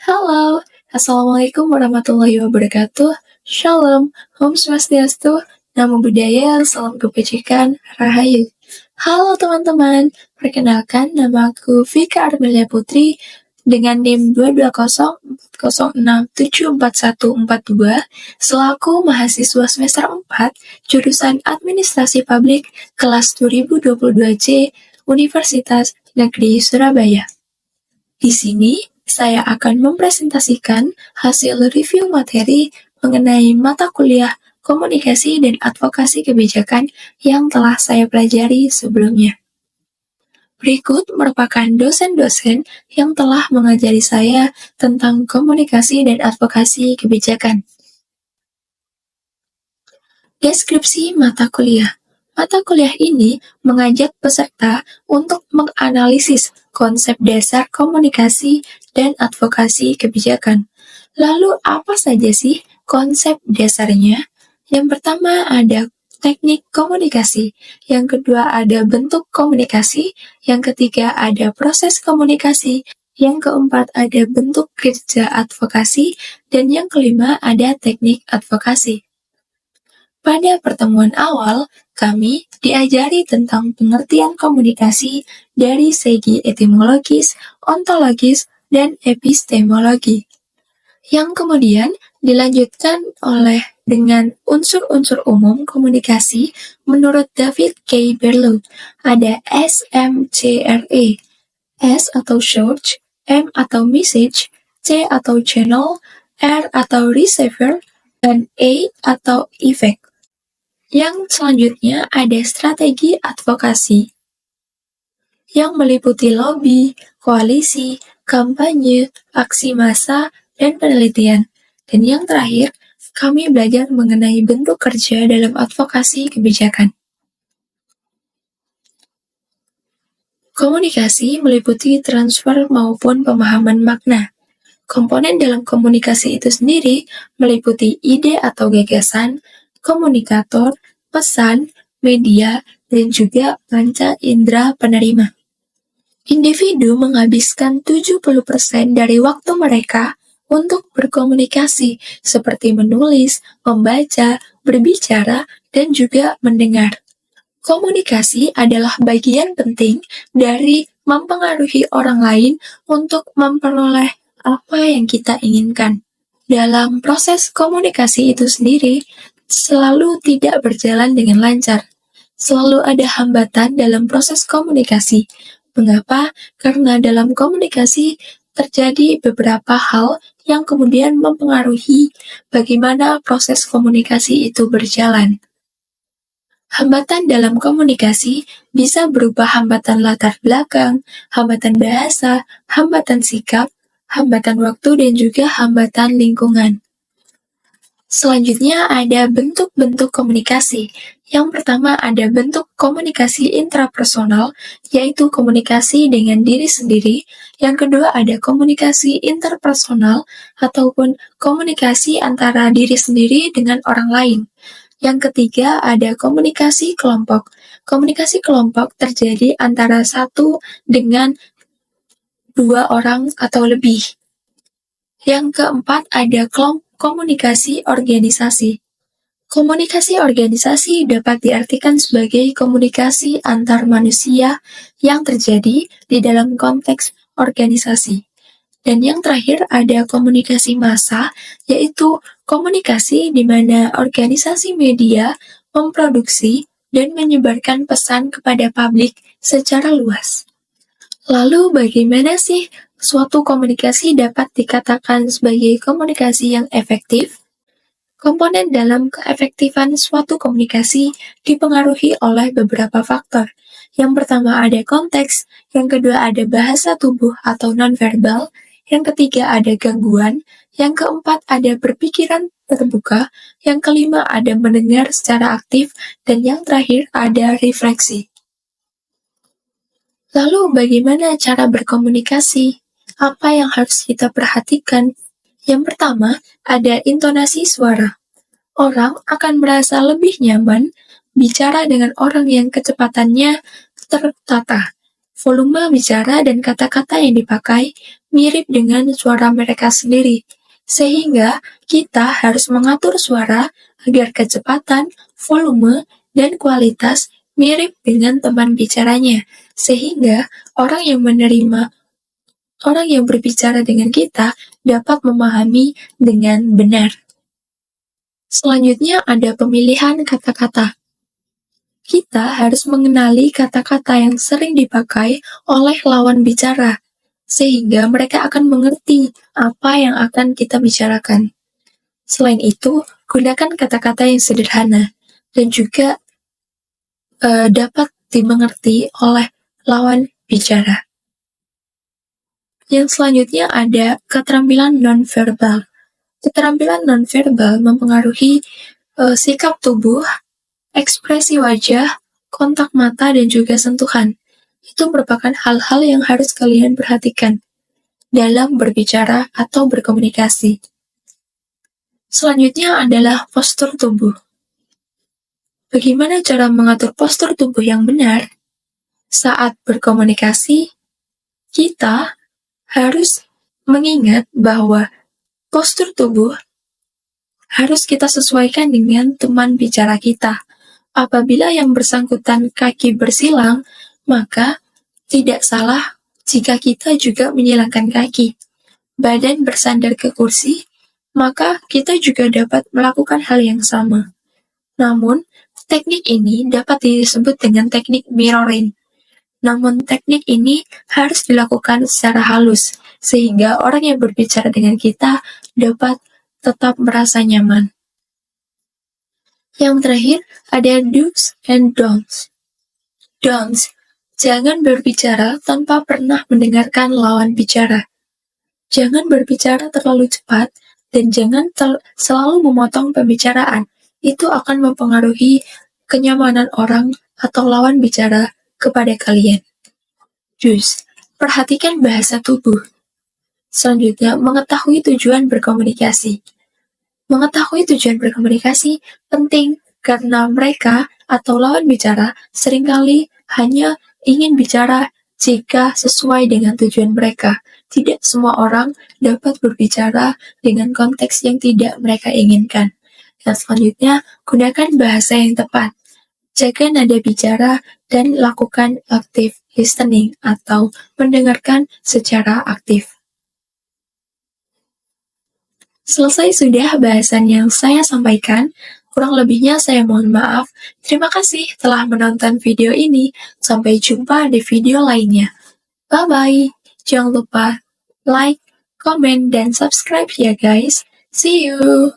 Halo, Assalamualaikum warahmatullahi wabarakatuh. Shalom, Om Swastiastu, Namo Buddhaya, Salam Kebajikan, Rahayu. Halo teman-teman, perkenalkan nama aku Vika Armelia Putri dengan NIM 22040674142 selaku mahasiswa semester 4 jurusan Administrasi Publik kelas 2022C Universitas Negeri Surabaya. Di sini, saya akan mempresentasikan hasil review materi mengenai mata kuliah komunikasi dan advokasi kebijakan yang telah saya pelajari sebelumnya. Berikut merupakan dosen-dosen yang telah mengajari saya tentang komunikasi dan advokasi kebijakan. Deskripsi mata kuliah. Mata kuliah ini mengajak peserta untuk menganalisis konsep dasar komunikasi dan advokasi kebijakan. Lalu apa saja sih konsep dasarnya? Yang pertama ada teknik komunikasi, yang kedua ada bentuk komunikasi, yang ketiga ada proses komunikasi, yang keempat ada bentuk kerja advokasi, dan yang kelima ada teknik advokasi. Pada pertemuan awal, kami diajari tentang pengertian komunikasi dari segi etimologis, ontologis, dan epistemologi. Yang kemudian dilanjutkan dengan unsur-unsur umum komunikasi menurut David K. Berlew. Ada SMCRE, S atau short, M atau message, C atau channel, R atau receiver, dan A atau effect. Yang selanjutnya ada strategi advokasi yang meliputi lobby, koalisi, kampanye, aksi massa, dan penelitian. Dan yang terakhir, kami belajar mengenai bentuk kerja dalam advokasi kebijakan. Komunikasi meliputi transfer maupun pemahaman makna. Komponen dalam komunikasi itu sendiri meliputi ide atau gagasan, komunikator, pesan, media, dan juga panca indera penerima. Individu menghabiskan 70% dari waktu mereka untuk berkomunikasi, seperti menulis, membaca, berbicara, dan juga mendengar. Komunikasi adalah bagian penting dari mempengaruhi orang lain untuk memperoleh apa yang kita inginkan. Dalam proses komunikasi itu sendiri, selalu tidak berjalan dengan lancar. Selalu ada hambatan dalam proses komunikasi. Mengapa? Karena dalam komunikasi terjadi beberapa hal yang kemudian mempengaruhi bagaimana proses komunikasi itu berjalan. Hambatan dalam komunikasi bisa berupa hambatan latar belakang, hambatan bahasa, hambatan sikap, hambatan waktu, dan juga hambatan lingkungan. Selanjutnya ada bentuk-bentuk komunikasi. Yang pertama ada bentuk komunikasi intrapersonal, yaitu komunikasi dengan diri sendiri. Yang kedua ada komunikasi interpersonal, ataupun komunikasi antara diri sendiri dengan orang lain. Yang ketiga ada komunikasi kelompok. Komunikasi kelompok terjadi antara satu dengan dua orang atau lebih. Yang keempat ada komunikasi organisasi. Komunikasi organisasi dapat diartikan sebagai komunikasi antar manusia yang terjadi di dalam konteks organisasi. Dan yang terakhir ada komunikasi massa, yaitu komunikasi di mana organisasi media memproduksi dan menyebarkan pesan kepada publik secara luas. Lalu bagaimana sih suatu komunikasi dapat dikatakan sebagai komunikasi yang efektif? Komponen dalam keefektifan suatu komunikasi dipengaruhi oleh beberapa faktor. Yang pertama ada konteks, yang kedua ada bahasa tubuh atau nonverbal, yang ketiga ada gangguan, yang keempat ada berpikiran terbuka, yang kelima ada mendengar secara aktif, dan yang terakhir ada refleksi. Lalu bagaimana cara berkomunikasi? Apa yang harus kita perhatikan? Yang pertama ada intonasi suara. Orang akan merasa lebih nyaman bicara dengan orang yang kecepatannya tertata. Volume bicara dan kata-kata yang dipakai mirip dengan suara mereka sendiri, sehingga kita harus mengatur suara agar kecepatan, volume, dan kualitas mirip dengan teman bicaranya, sehingga orang yang berbicara dengan kita dapat memahami dengan benar. Selanjutnya ada pemilihan kata-kata. Kita harus mengenali kata-kata yang sering dipakai oleh lawan bicara, sehingga mereka akan mengerti apa yang akan kita bicarakan. Selain itu, gunakan kata-kata yang sederhana dan juga dapat dimengerti oleh lawan bicara. Yang selanjutnya ada keterampilan nonverbal. Keterampilan nonverbal mempengaruhi sikap tubuh, ekspresi wajah, kontak mata, dan juga sentuhan. Itu merupakan hal-hal yang harus kalian perhatikan dalam berbicara atau berkomunikasi. Selanjutnya adalah postur tubuh. Bagaimana cara mengatur postur tubuh yang benar? Saat berkomunikasi, kita harus mengingat bahwa postur tubuh harus kita sesuaikan dengan teman bicara kita. Apabila yang bersangkutan kaki bersilang, maka tidak salah jika kita juga menyilangkan kaki. Badan bersandar ke kursi, maka kita juga dapat melakukan hal yang sama. Namun, teknik ini dapat disebut dengan teknik mirroring. Namun, teknik ini harus dilakukan secara halus, sehingga orang yang berbicara dengan kita dapat tetap merasa nyaman. Yang terakhir, ada do's and don'ts. Don'ts, jangan berbicara tanpa pernah mendengarkan lawan bicara. Jangan berbicara terlalu cepat, dan jangan selalu memotong pembicaraan. Itu akan mempengaruhi kenyamanan orang atau lawan bicara kepada kalian. Do's, perhatikan bahasa tubuh. Selanjutnya, mengetahui tujuan berkomunikasi. Mengetahui tujuan berkomunikasi penting karena mereka atau lawan bicara seringkali hanya ingin bicara jika sesuai dengan tujuan mereka. Tidak semua orang dapat berbicara dengan konteks yang tidak mereka inginkan. Dan selanjutnya, gunakan bahasa yang tepat. Jaga nada bicara dan lakukan active listening atau mendengarkan secara aktif. Selesai sudah bahasan yang saya sampaikan, kurang lebihnya saya mohon maaf. Terima kasih telah menonton video ini. Sampai jumpa di video lainnya. Bye-bye. Jangan lupa like, comment, dan subscribe ya guys. See you.